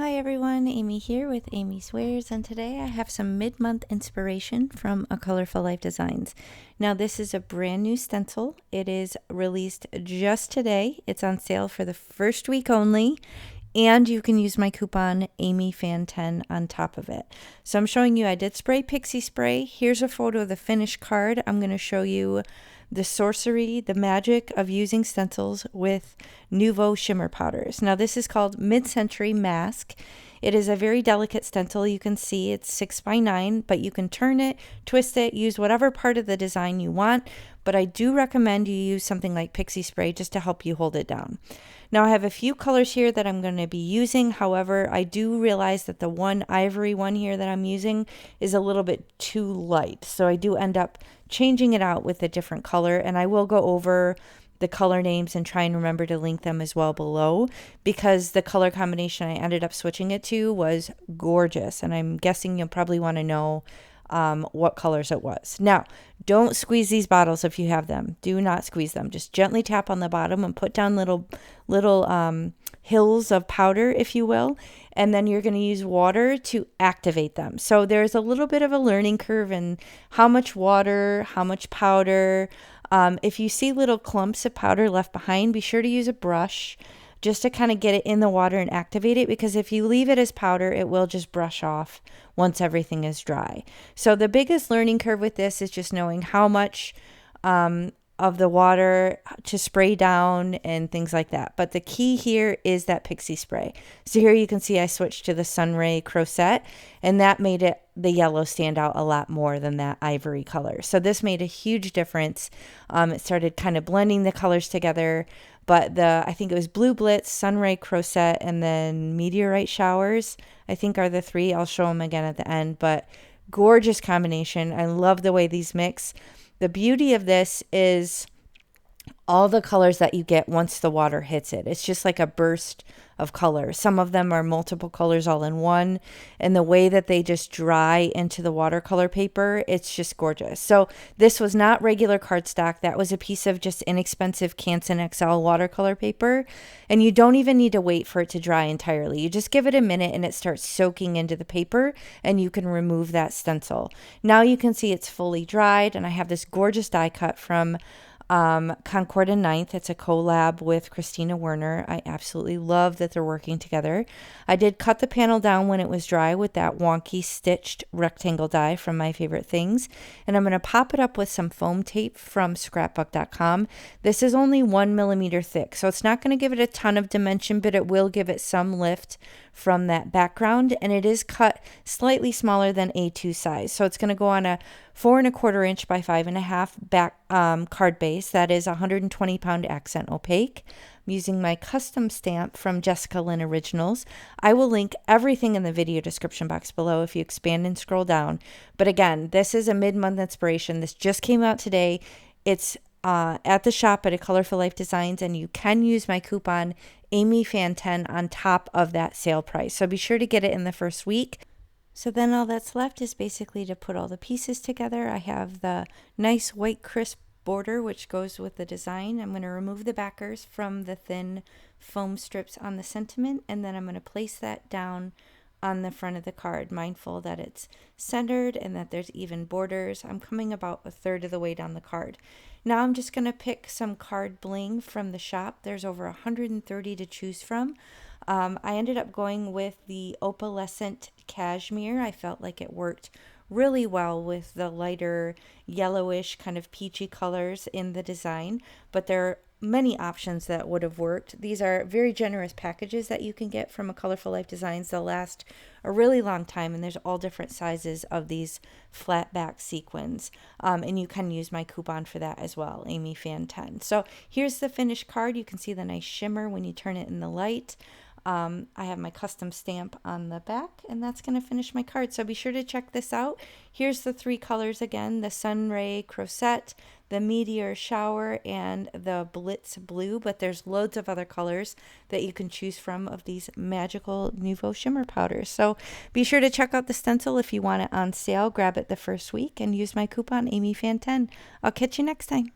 Hi everyone, Amy here with Amy Swears, and today I have some mid-month inspiration from A Colorful Life Designs. Now this is a brand new stencil. It is released just today. It's on sale for the first week only, and you can use my coupon 𝗵𝐵𝐹𝐴N10 on top of it. So I'm showing you, I did spray 𝗵𝐵𝗁 spray. Here's a photo of the finished card. I'm going to show you the sorcery, the magic of using stencils with Nouveau shimmer powders. Now this is called Mid-Century Mask. It is a very delicate stencil. You can see it's 6x9, but you can turn it, twist it, use whatever part of the design you want. But I do recommend you use something like 𝗵𝐵𝗁 spray just to help you hold it down. Now I have a few colors here that I'm going to be using. However, I do realize that the one ivory one here that I'm using is a little bit too light. So I do end up changing it out with a different color, and I will go over the color names and try and remember to link them as well below, because the color combination I ended up switching it to was gorgeous, and I'm guessing you'll probably want to know what colors it was. Now, don't squeeze these bottles if you have them. Do not squeeze them. Just gently tap on the bottom and put down little hills of powder, if you will, and then you're going to use water to activate them. So there's a little bit of a learning curve in how much water, how much powder. If you see little clumps of powder left behind, be sure to use a brush just to kind of get it in the water and activate it, because if you leave it as powder, it will just brush off once everything is dry. So the biggest learning curve with this is just knowing how much of the water to spray down and things like that. But the key here is that 𝗵𝐵𝗁 spray. So here you can see I switched to the Sunray Crochet, and that made the yellow stand out a lot more than that ivory color. So this made a huge difference. It started kind of blending the colors together. But I think it was Blue Blitz, Sunray Crochet, and then Meteorite Showers, I think are the three. I'll show them again at the end, but gorgeous combination. I love the way these mix. The beauty of this is all the colors that you get once the water hits it. It's just like a burst of color. Some of them are multiple colors all in one, and the way that they just dry into the watercolor paper, it's just gorgeous. So this was not regular cardstock. That was a piece of just inexpensive Canson XL watercolor paper, and you don't even need to wait for it to dry entirely. You just give it a minute and it starts soaking into the paper, and you can remove that stencil. Now you can see it's fully dried, and I have this gorgeous die cut from Concord and Ninth. It's a collab with Christina Werner. I absolutely love that they're working together. I did cut the panel down when it was dry with that wonky stitched rectangle die from My Favorite Things, and I'm going to pop it up with some foam tape from scrapbook.com. This is only 1 millimeter thick, so it's not going to give it a ton of dimension, but it will give it some lift from that background, and it is cut slightly smaller than A2 size. So it's going to go on a 4¼ inch by 5½ back card base. That is 120 pound accent opaque. I'm using my custom stamp from Jessica Lynn Originals. I will link everything in the video description box below if you expand and scroll down. But again, this is a mid-month inspiration. This just came out today. It's at the shop at A Colorful Life Designs, and you can use my coupon 𝗵𝐵𝐹𝐴N10 on top of that sale price. So be sure to get it in the first week. So then all that's left is basically to put all the pieces together. I have the nice white crisp border which goes with the design. I'm going to remove the backers from the thin foam strips on the sentiment, and then I'm going to place that down on the front of the card, mindful that it's centered and that there's even borders. I'm coming about 1/3 of the way down the card. Now I'm just going to pick some card bling from the shop. There's over 130 to choose from. I ended up going with the opalescent cashmere. I felt like it worked really well with the lighter yellowish kind of peachy colors in the design, but there are many options that would have worked. These are very generous packages that you can get from A Colorful Life Designs. They'll last a really long time, and there's all different sizes of these flat back sequins, and you can use my coupon for that as well, 𝗵𝐵𝐹𝐴N10. So here's the finished card. You can see the nice shimmer when you turn it in the light. I have my custom stamp on the back, and that's going to finish my card. So be sure to check this out. Here's the 3 colors again: the Sunray Crochet, the Meteor Shower, and the Blitz Blue. But there's loads of other colors that you can choose from of these magical Nouveau shimmer powders. So be sure to check out the stencil if you want it on sale. Grab it the first week and use my coupon 𝗵𝐵𝐹𝐴N10. I'll catch you next time.